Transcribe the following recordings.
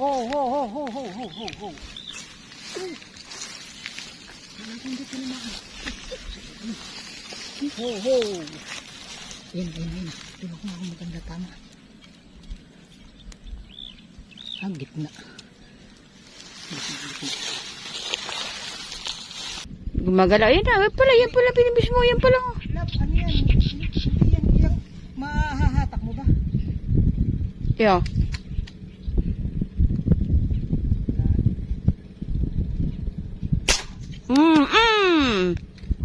Ho, ho, ho, ho, ho, ho, ho, ho. Ho, ho. Yan. Tingnan ko kung maganda tama. Ang gitna. Gumagalaw. Yan na. Yan pala. Pinibis mo. Yan pala. Lap, ano yan? Hindi yan. Yung mahahatak mo ba? Yeah.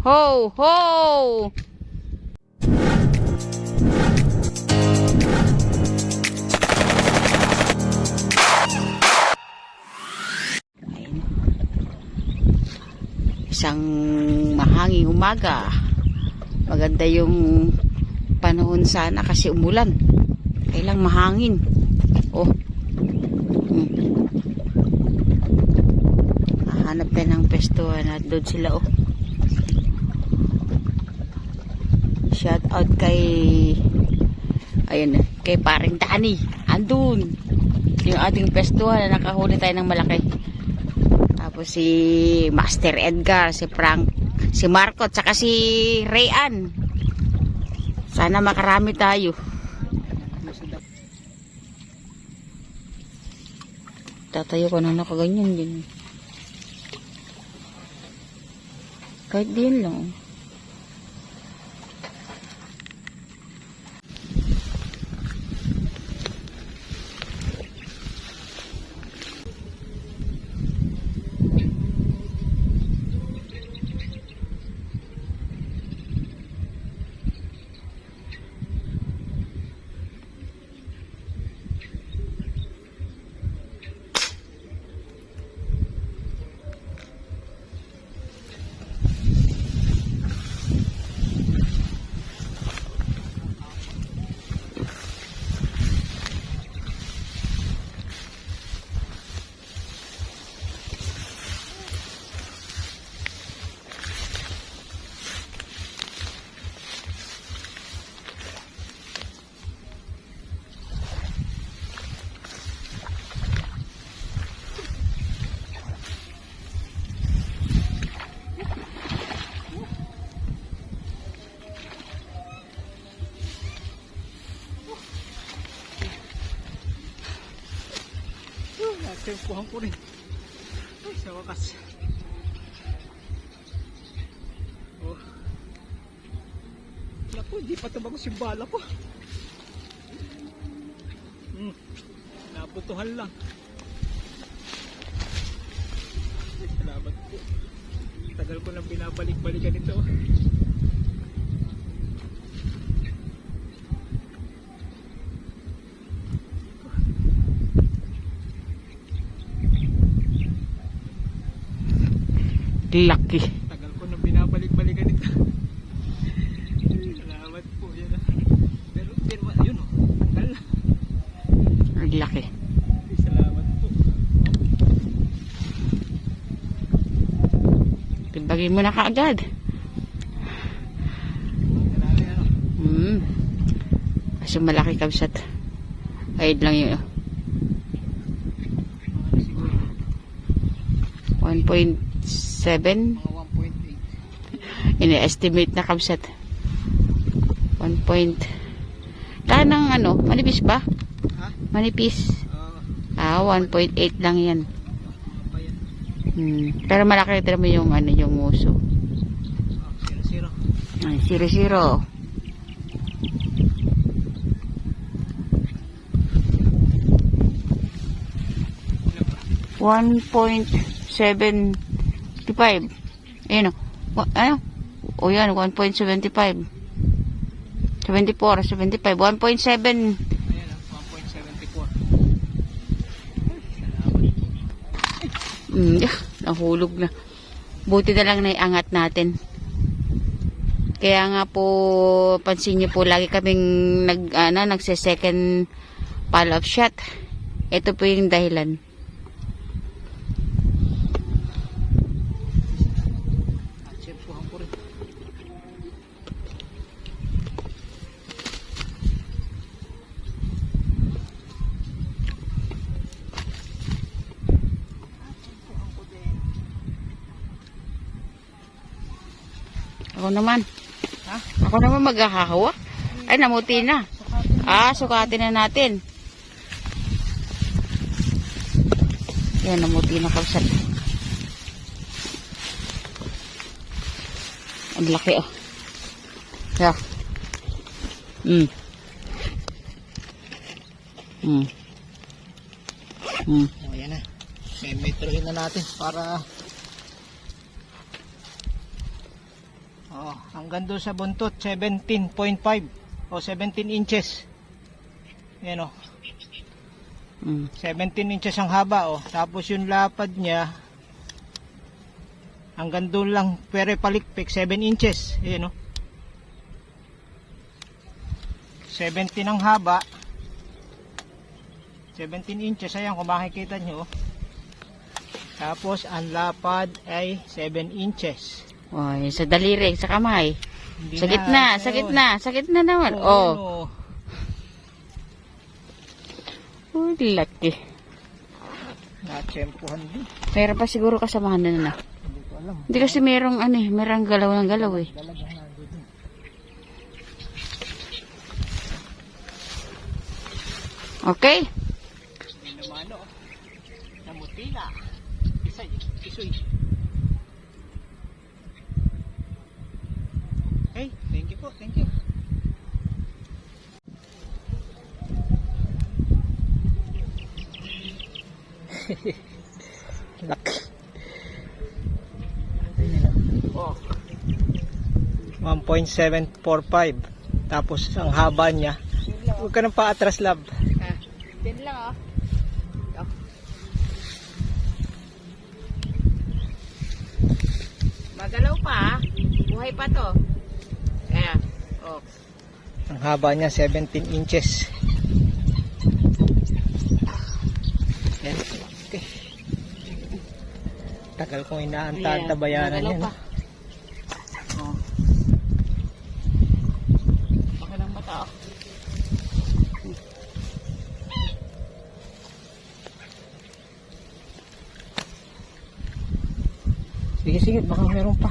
Ho, ho. Isang mahanging umaga. Maganda yung panahon sana kasi umulan. Kailang mahangin. Oh. Hanap tayo ng pestuhan at doon sila oh. Shout out kay ayun kay paring Dani. Andun yung ating pestuhan na nakahuli tayo ng malaki. Tapos si Master Edgar, si Frank, si Marco, tsaka si Rayan. Sana makarami tayo. Tatayo ko na nakaganyan din. Kahit din lang. Tempuhan ko rin. Ay, sa wakas. Oh. Naku, hindi pa tumagos yung bala ko. Nabutuhan lang. Ay, salamat po. Tagal ko nang binabalik-balikan ito. Laki. Tagal ko nang binabalik-balikan ito. Salamat po yan. Pero yun o, tanggal na. Ang laki. Salamat po. Timbagin mo na kaagad. Kasi malaki kabsat. Ayad lang yun. 1.7 Mga 1.8. ini-estimate na kabsat 1 point tanang ano, manipis ba? Ha? Manipis 1.8 lang yan. Pero malaki rin mo yung ano, yung muso. 0-0 ay 0-0 1.75. Ayun o. Ano? O yan, 1.75. 74, 75. 1.7. Ayan, 1.74. Nahulog na. Buti na lang naiangat natin. Kaya nga po, pansin niyo po, lagi kaming nagse-second follow-up shot. Ito po yung dahilan. Ako naman. Ha? Ako naman maghahawak. Ay, namuti na. Sukatin na natin. Yan, namuti na kapsat. Ang laki, oh. Yeah. O, yan na. May metrohin na natin para hanggang doon sa buntot 17.5 o 17 inches. Yan o. 17 inches ang haba o. Tapos yung lapad niya hanggang doon lang pere palikpik 7 inches. Yan o. 17 ang haba. 17 inches, ayan kung makikita nyo. Tapos ang lapad ay 7 inches. Oy, sa daliri, sa kamay. Hindi Sa na, gitna, ayun. sa gitna, sa gitna naman. Oh. Uy, laki. Na-tsempuhan din. Meron pa siguro kasamahan na na. Hindi ko alam. Hindi kasi merong galaw ng galaw eh. Talagang nandito. Okay? May namano. Namuti na. Isoy. Okay, thank you po. Thank you. Laki. Oh. 1.745. Tapos ang haba niya. Huwag ka nang paatras, love. Yan lang oh. Magalaw pa ah. Buhay pa to. Kaya, oh. Ang haba niya 17 inches. Yan. Okay. Tagal kong inaantaan tabayanan yan. Oh. Baka ng mata oh. Sige, baka meron pa.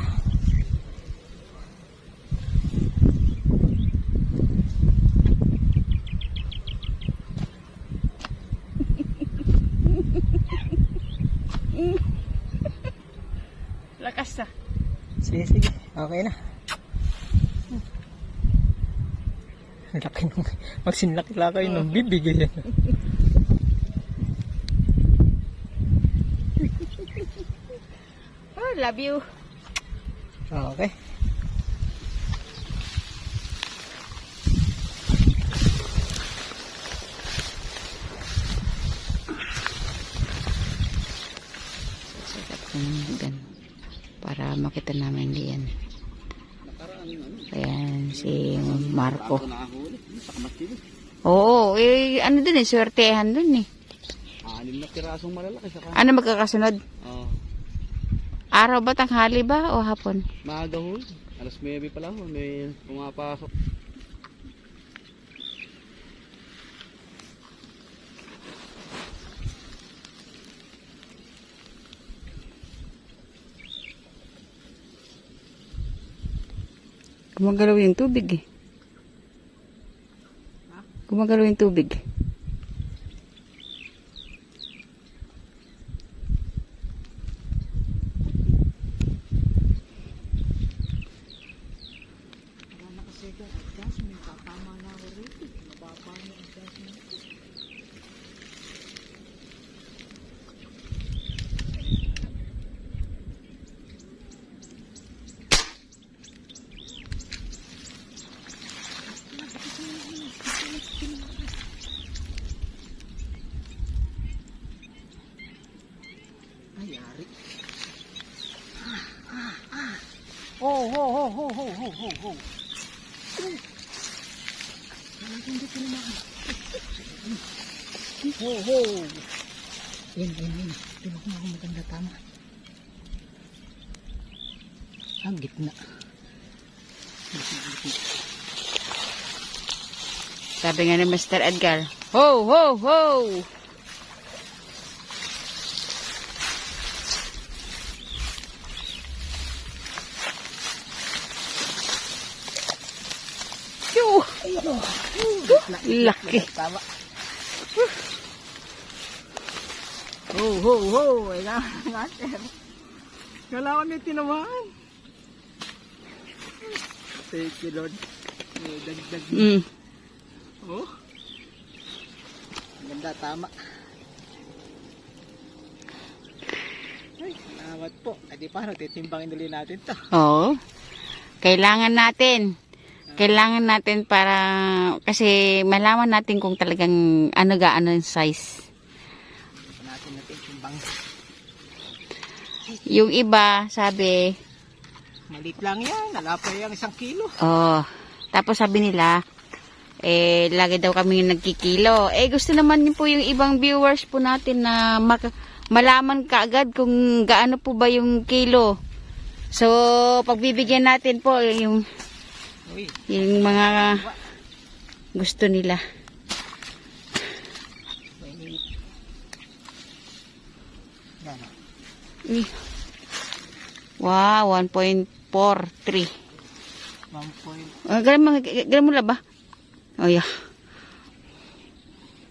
Lakas ah. Sige. Okay na. Laki nung magsinlaki-laki ng bibig yan. Oh, love you. Okay. Sikat ko naman gan. Para makita namin diyan. Ayan, si Marco. Oo, ano dun eh, swertehan dun eh. 6 na pirasong malalaki sa Ano magkakasunod? Oh, Araw ba, tanghali ba o hapon? maaga ho. Alas 9 pala ho. May pumapasok. Gumagalaw yung tubig eh. Gumagalaw yung tubig. Ayari. Oh. Yan. Tulog na ako maganda tama. Ang gitna. Sabi nga ni Mr. Edgar, ho, ho, ho! Laki. Tama. Ho, ho, ho. Kailangan natin. Kailangan may tinamaan. Thank you, Lord. May dagdag. Oh. Ganda, tama. Ay, salamat po. Adi paano, titimbangin ulit natin to. Oo. Kailangan natin. Kailangan natin para, kasi malaman natin kung talagang ano gaano yung size. Ito natin timbang. Yung iba, sabi, Malit lang yan. Nalapay yung 1 kilo. oh, tapos sabi nila, lagi daw kami nagkikilo. Gusto naman po yung ibang viewers po natin na malaman kaagad kung gaano po ba yung kilo. So, pagbibigyan natin po yung mga gusto nila. Wow, 1.43. 1. Ganun mo lang ba? Oh, yeah.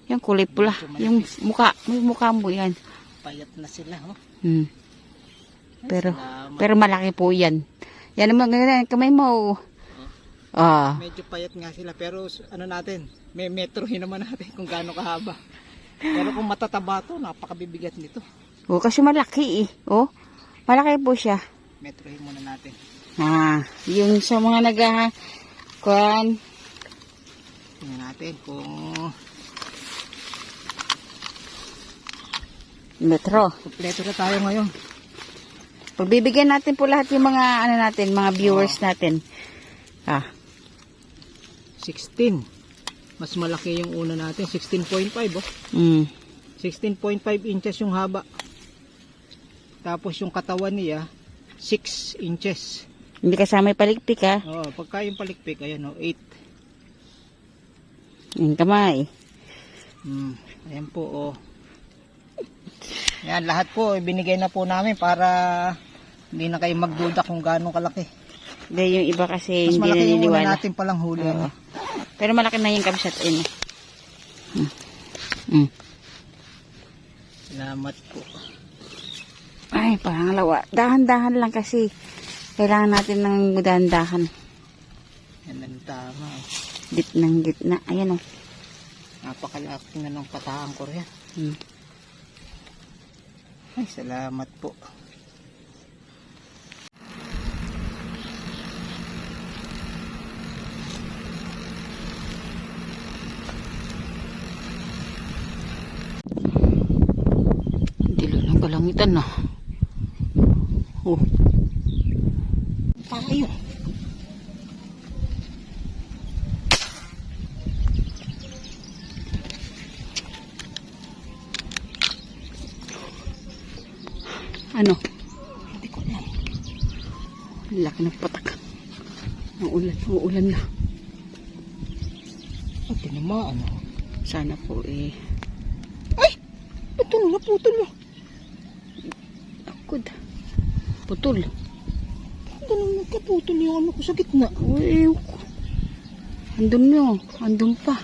Yan, kulay pula. Yung mukha mo yan. Payat na sila, oh. Pero malaki po yan. Yan naman, ganyan, kamay mo. Medyo payat nga sila, pero ano natin, may metrohin naman natin kung gaano kahaba. Pero kung matataba to, napakabibigat nito. Oh, kasi malaki eh. Oh, malaki po siya. Metrohin muna natin. Yung sa mga kuan. Tingnan natin kung metro. kumpleto na tayo ngayon. Pagbibigyan natin po lahat yung mga natin, mga viewers natin. 16. Mas malaki yung una natin, 16.5 oh. 16.5 inches yung haba. Tapos yung katawan niya 6 inches. Hindi kasama yung palikpik Pagka yung palikpik, ayan 8. Yung kamay. Ayan po Yan, lahat po binigay na po namin para hindi na kayo magduda kung gaano kalaki. Hindi, yung iba kasi Mas hindi malaki yung una naniniwala. natin palang huli. Pero malaki na yung kabsat. Salamat po. Ay, pangalawa. Dahan-dahan lang kasi. Kailangan natin ng dahan-dahan. Yan ang tama. Gitnang gitna. Ayan o. Napakalaki na ng pataan ko rin. Ay, salamat po. Dilo ng kalangitan na. Tayo. Ano? Hindi ko alam. Laki ng patak. Uulan na. Ay, tinamaan. Sana po Ay! Ito na, naputol na. Akod. Putol. Ito na, nagkaputol yung ano ko sa gitna. Uy, andun nyo. Andun pa.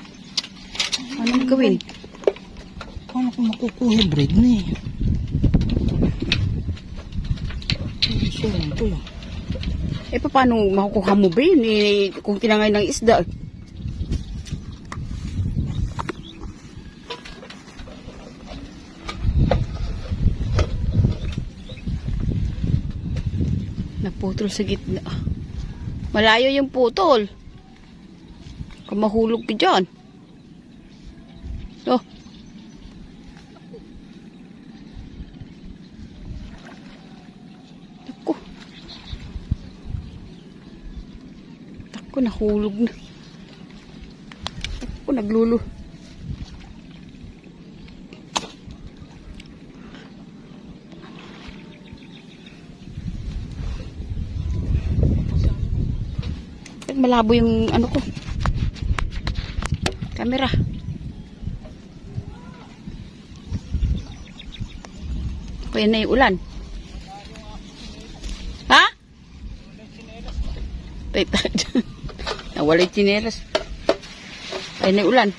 Anong gawin? Paano kung makukuha bread na eh? Ito lang. Paano makukuha mo ba yun kung tinangay ng isda? Naputol sa gitna. Malayo yung putol. Kung mahulog ka dyan. Oh. Ako nahulog na. Ako naglulo. Malabo yung ano ko. Camera. Kaya na yung ulan. Ha? Nawala yung chinelas. Ay, na ulan.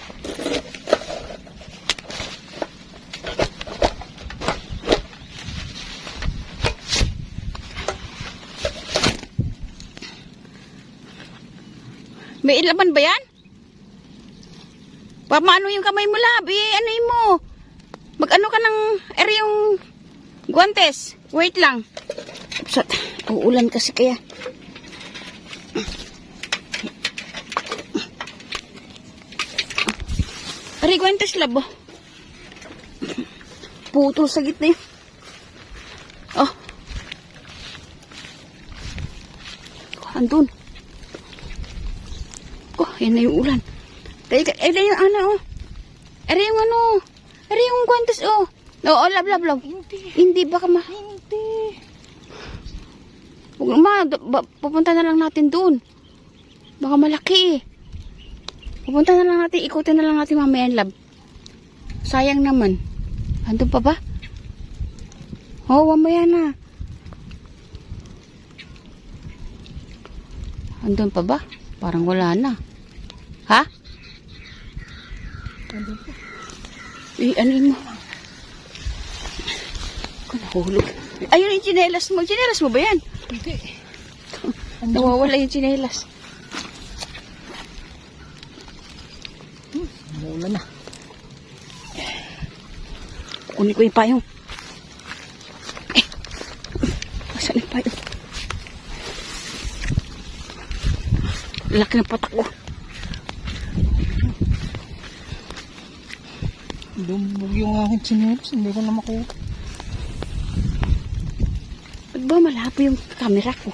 May ilaban ba yan? Pamaano yung kamay mo, Lab? Ano mo? Mag-ano ka ng yung guantes. Wait lang. Upsat. Uulan kasi kaya. Guantes, Lab. Putol sa gitna yun. Oh. Andun. Oh, yan na yung ulan. Teka, yung ano, oh. Yung ano. Yung guantes, oh. Oo, Lab. Hindi, baka Hindi. Pupunta na lang natin doon. Baka malaki eh. Pupunta na lang natin, ikutin na lang natin mamaya, Lab. Sayang naman. Andun pa ba? Oo, mamaya na. Andun pa ba? Parang wala na. Ha? Andun pa. Ano mo? Ako nahulog. Ayun yung tsinelas mo. Tsinelas mo ba yan? Hindi. Nawawala yung tsinelas. Umuulan na. Kunin ko yung payong. Saan yung payong? Laki ng patak ko. Lumubog yung aking chinelas. Hindi ko na makuha. Ba't ba malabo yung camera ko?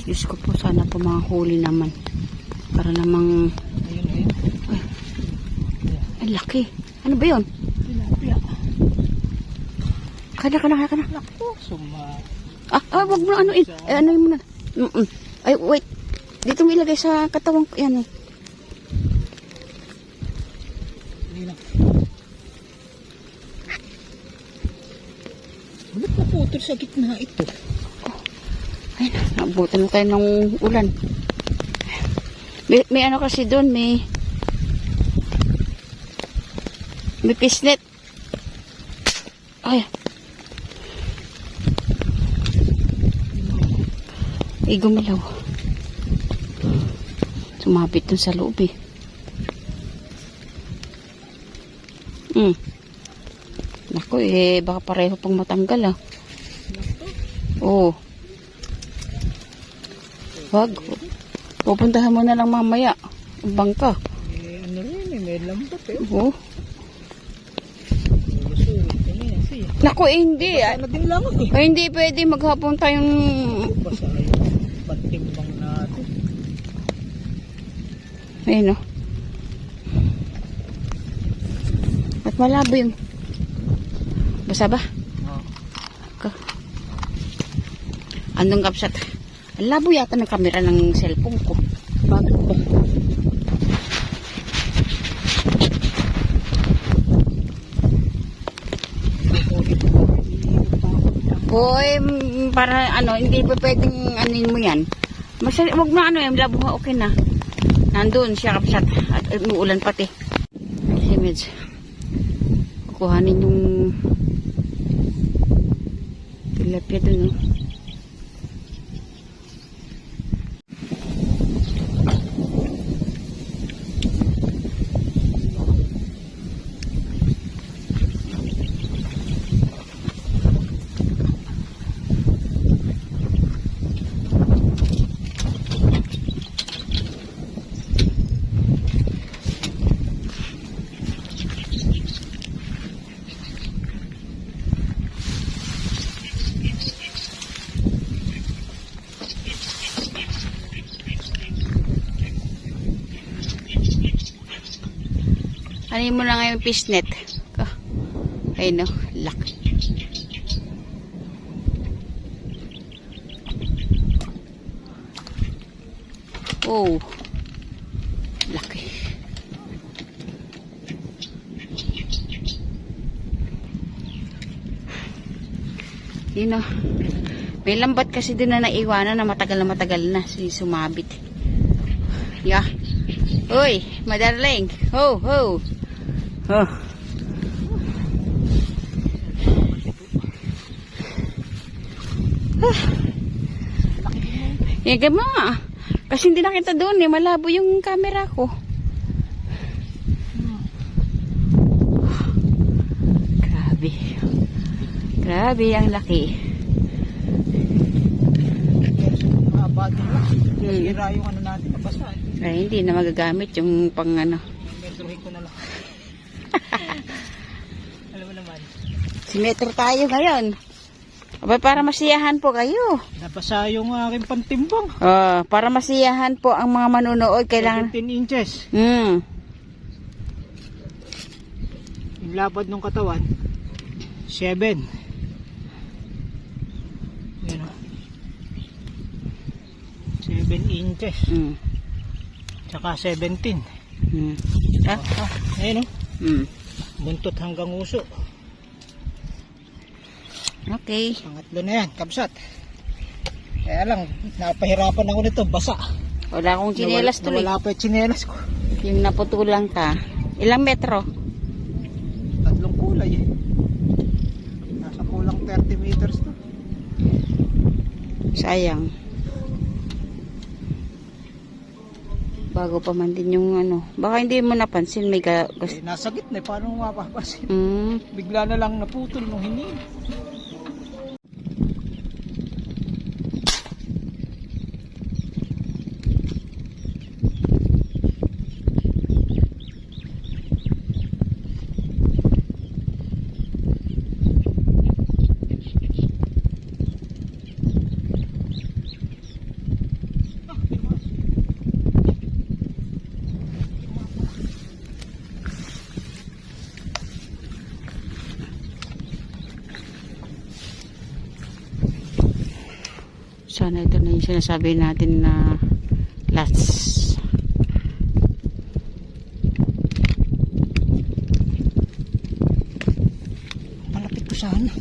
Diyos ko po, sana po mga huli naman. Para namang... Ayun. Ay, ang laki. Ano ba yun? Tilapia. Kana. Naku, Wag mo na anuin. Anuin mo na. Ay, wait. Dito mo ilagay sa katawang ko. Yan. Hindi lang. Ba't naputol sa gitna ito? Ay, nabutan na tayo ng ulan. May ano kasi doon, may pisnet. Ay. Ay, gumalaw. Sumabit dun sa loob eh. Naku baka pareho pang matanggal ah. Oo. Wag. Pupuntahan mo na lang mamaya. Bangka. Ano rin may lambat eh. Oo. Naku, hindi. Basa na din lamot eh. Ay, hindi pwede. Maghapon tayong... Basa yung pagtimbang natin. Ayun o. At malabo yung... Basa ba? Oo. Andong kapsat. Ang labo yata ng camera ng cellphone ko. Bakit ba? Hoy, para ano, hindi pa pwedeng anin mo yan. Wag na ano yung labo, okay na. Nandun siya kapsat. At umuulan pati. Kasi medyo kukuhanin yung tilapia dun, no? Ano mo na ngayon fishnet? Ay no, laki. Oh, laki. Yun o. May lambat kasi din na naiwanan na matagal na sumabit. Yeah. Uy, madarling. Ho, ho. Oh. Yaga mo. Kasi hindi nakita doon eh. Malabo yung camera ko. Grabe. Grabe ang laki. Sira yung ano natin, nabasa. Ay, hindi na magagamit yung pang ano. Metrohin ko na lang. Alam mo naman. Simetro tayo ngayon. Abay, para masiyahan po kayo. Nabasa yung aking pantimbang. Para masiyahan po ang mga manunood, kailangan... 17 inches. Yung lapad ng katawan, 7. Yan o. 7 inches. Tsaka 17. Ayun o. Buntot hanggang uso. Okay. Pangatlo na yan, kabsat. Kaya lang, napahirapan ako nito, basa. Wala akong tsinelas tuloy. Wala pa yung tsinelas ko. Yung naputulang ka. Ilang metro? 3 kulay eh. Nasa kulang 30 meters to. Sayang. Bago pa man din yung ano. Baka hindi mo napansin. May Nasa gitna eh, paano mapapasin? Bigla na lang naputol nung hinin. Sana ito na yung sinasabi natin na last. Malapit ko sana.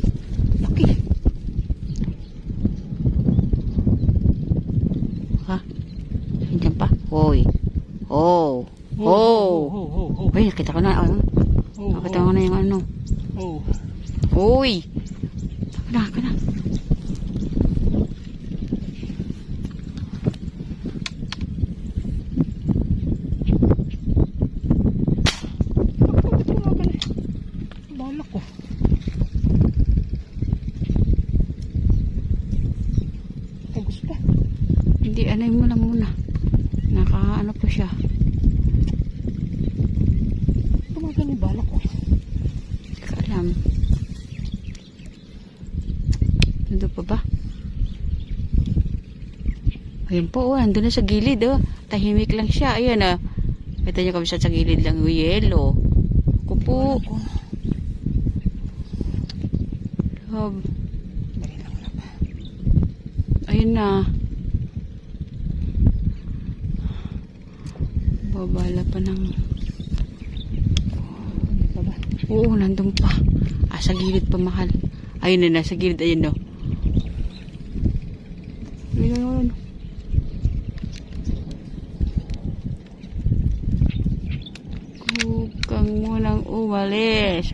Laki. Ha? Nandiyan pa? Hoy. Oh. Oh. Ay, nakita ko na. Nakita ko na yung ano. Hoy. Nakita na. Hindi, anay mo lang muna. Naka-ano po siya. Tumagal yung balak ko. Hindi ka alam. Nando pa ba? Ayun po, andun na sa gilid. Tahimik lang siya. Ayan ah. Kita nyo kami sa gilid lang yung yelo. Ako po. Love. Ayun na. Babala pa ng... Oo, nandun pa. Sa gilid pa, mahal. Ayun na, nasa gilid. Ayun no. Ayun. Huwag kang munang umalis.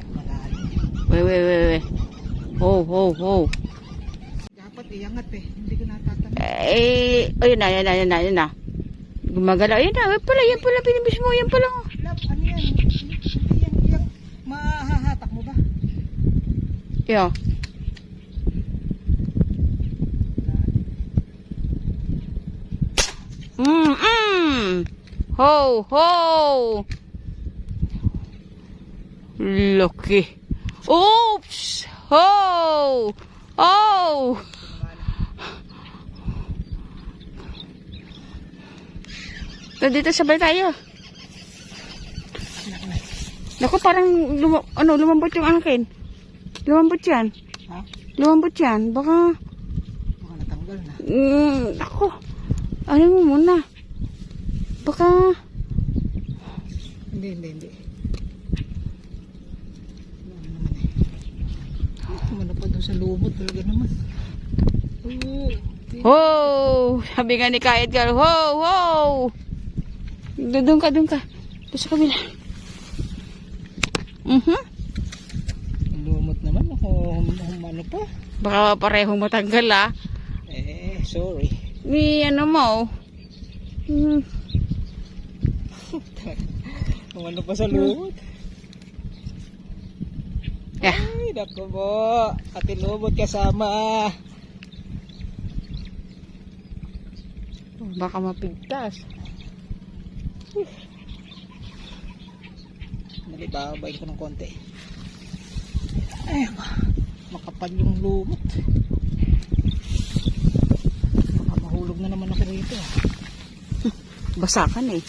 We. Oh. Dapat iangat eh. Hindi ko natatanong. Ayun na. Gumagalaw. Ayun na. Yan pala. Pinibis mo. Yan pala. Lab, ano yan? Hindi yan. Mahahatak mo ba? Yeah. Ho. Lucky. Oops. Ho. Oh. Dito sabay tayo. Naku, parang lumambot yung akin. Lumambot yan. Ha? Lumambot yan. Baka natanggal na. Ako. Ano mo muna? Baka Hindi. Ano naman eh. Ano pa doon sa lumot talaga naman. Ho! Sabi nga ni Ka Edgar, ho! Ho! Doon ka. Doon sa kabila. Lumot naman ako. Ano pa? Baka parehong matanggal ah. Sorry. Ni ano mo. Kung ano pa sa lumot. Yeah. Ay, naku po. Ate lumot kasama. Baka mapigtas. Nalibabayin ko ng konti. Ay, makapal yung lumot. Baka mahulog na naman ako rito. Basakan eh.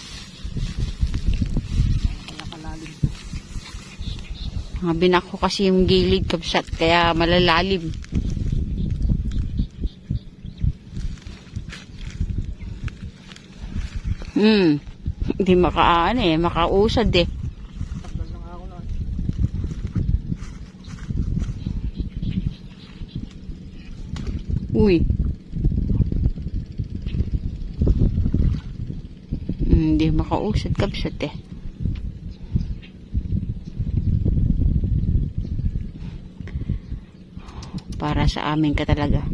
Nakalalim po. Binak ko kasi yung gilid kapsat kaya malalalim. Hindi makaano eh, makausad eh. Takdal lang ako na. Uy. Hindi makausad kapsat eh. Para sa amin ka talaga.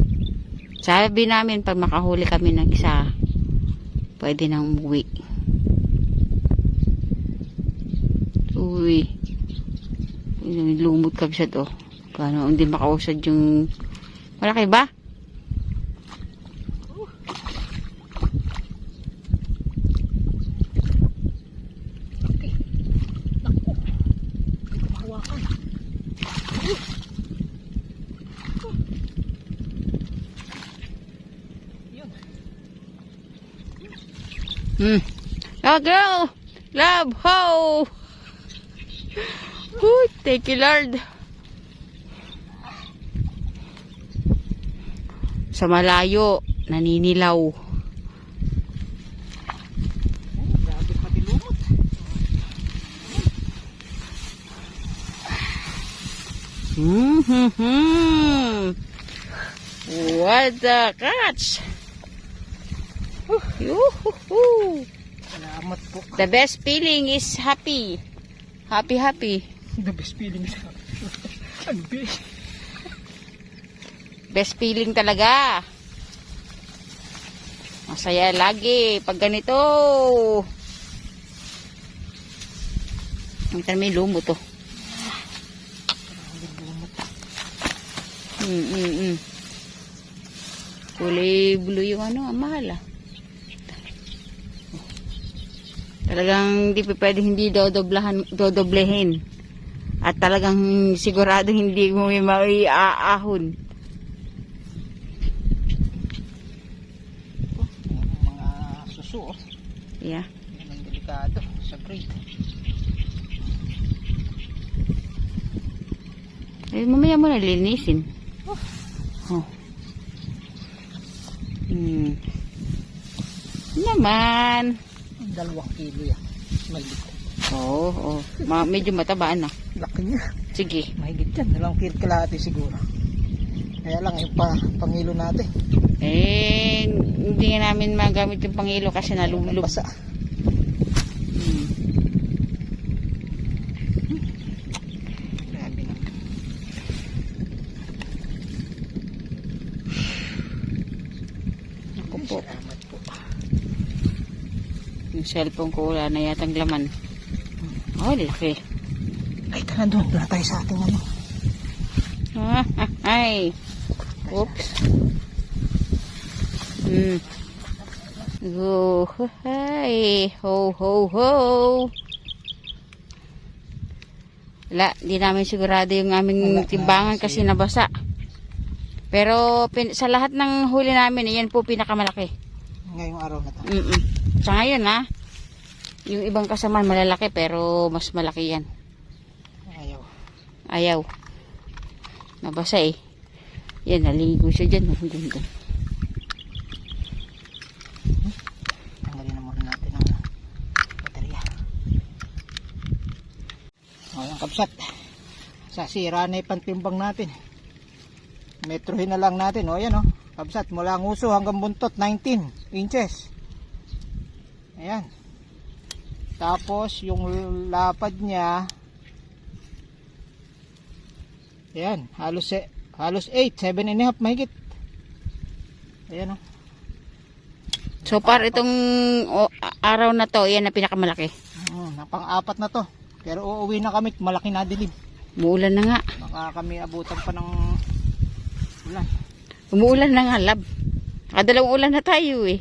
Sabi namin pag makahuli kami ng isa, pwede nang umuwi. Uy. Lumot kapsat oh. Paano hindi makausad yung malaki ba? Oh, girl! Love! Ho! Woo, thank you, Lord. Sa malayo, naninilaw. Grabe pati lumot. What the catch? Yoo-hoo-hoo. Salamat po. The best feeling is happy. Happy. The best feeling sa ano ba? Best feeling talaga. Masaya lagi pag ganito. Ang may lumot to. Kulay blue yung ano, ang mahal ah. Talagang hindi pwede hindi dodoblehin. At talagang sigurado hindi mo maiaahon. Mga suso. Yeah. Yan ang delikado sa braid. Eh, mamaya mo na linisin. Oh. Naman. 2 kilo yan. Mahigit. Oo. Medyo matabaan na. Laki niya. Sige. Mahigit yan. 2 kilo kalahati siguro. Kaya lang yung pangilo natin. Eh, hindi nga namin magamit yung pangilo kasi nalulub. Basa. Grabe na. Ako po. Salamat po. Yung cellphone ko wala na yatang laman. Oh, laki. Ay, tara doon. Doon na tayo sa ating ano. Ay. Oops. Go. Hi. Ho, ho, ho. Wala, di namin sigurado yung aming timbangan kasi nabasa. Pero sa lahat ng huli namin, yan po pinakamalaki. Ngayong araw na to. Sa ngayon ha, yung ibang kasamaan malalaki pero mas malaki yan. Ayaw. Nabasa eh. Yan, naligo siya dyan. Tanggalin na muna natin ang baterya. O, yung kapsat. Sasira na yung pantimbang natin. metrohin na lang natin. O, ayan o. Kabsat, mula nguso hanggang buntot, 19 inches. Ayan. Tapos, yung lapad niya, ayan, halos 8, 7.5 mahigit. Ayan o. So far itong araw na to, yan na pinakamalaki. Pang-apat na to. Pero uuwi na kami, malaki na dilim. Umuulan na nga. Baka kami abutan pa ng ulan. Umuulan na nga, lab. Kadalawang ulan na tayo eh.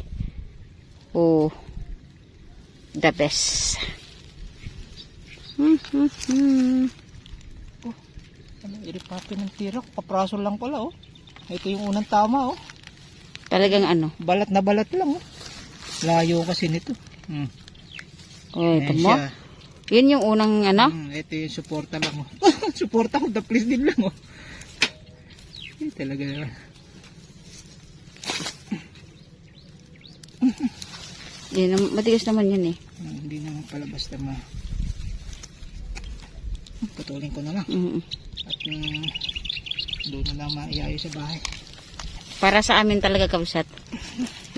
Oh. The best. Ano, iripapi ng tirak. Papraso lang pala oh. Ito yung unang tama oh. Talagang ano? Balat na balat lang oh. Layo kasi nito. Oh, ito Ayan mo. siya. Yun yung unang ano? Ito yung suporta lang oh. Suporta ko, the please din lang oh. Talaga naman. Matigas naman yun eh. Hindi naman pala basta putulin ko na lang. At doon na lang maiayo sa bahay. Para sa amin talaga kabsat.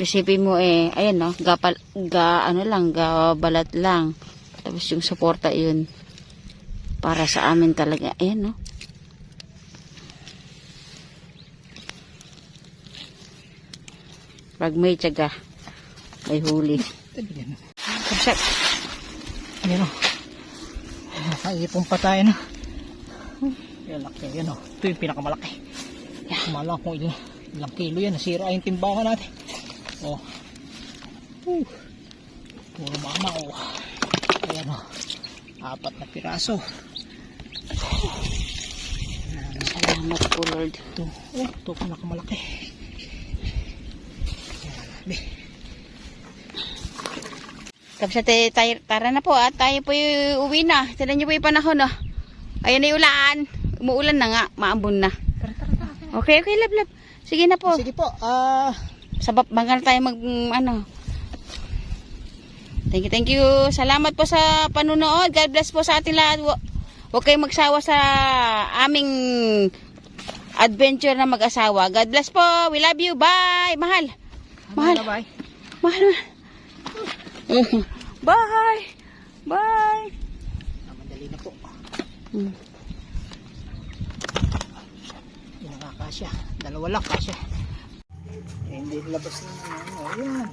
Recipe mo eh, ayan no, gabalat lang. Tapos yung suporta yun. Para sa amin talaga, ayan no. Pag may tiyaga, may huli. Kabsat. Ayan o. Nakaipong pa tayo na. Yan laki, yan o. Ito yung pinakamalaki. Malang kung ilang kilo yan. Nasira yung timbangan natin. O. Puro mama o. Ayan o. 4 na piraso. Salamat po Lord. Ito pinakamalaki. Kabsat eh, tara na po at tayo po yung uwi na. Tignan niyo po yung panahon no. Ayan na yung ulan. Umuulan na nga, maambon na. Okay, lab. Sige na po. Sige po. Sabab banggal tayo ano. Thank you. Salamat po sa panunood. God bless po sa ating lahat. Huwag kayong magsawa sa aming adventure na mag-asawa. God bless po. We love you. Bye. Mahal. Bye. Mahal. Bye. Bye. Madali na po. Hindi nakakasya. 2 lang kasya. Hindi labas na. Ayan.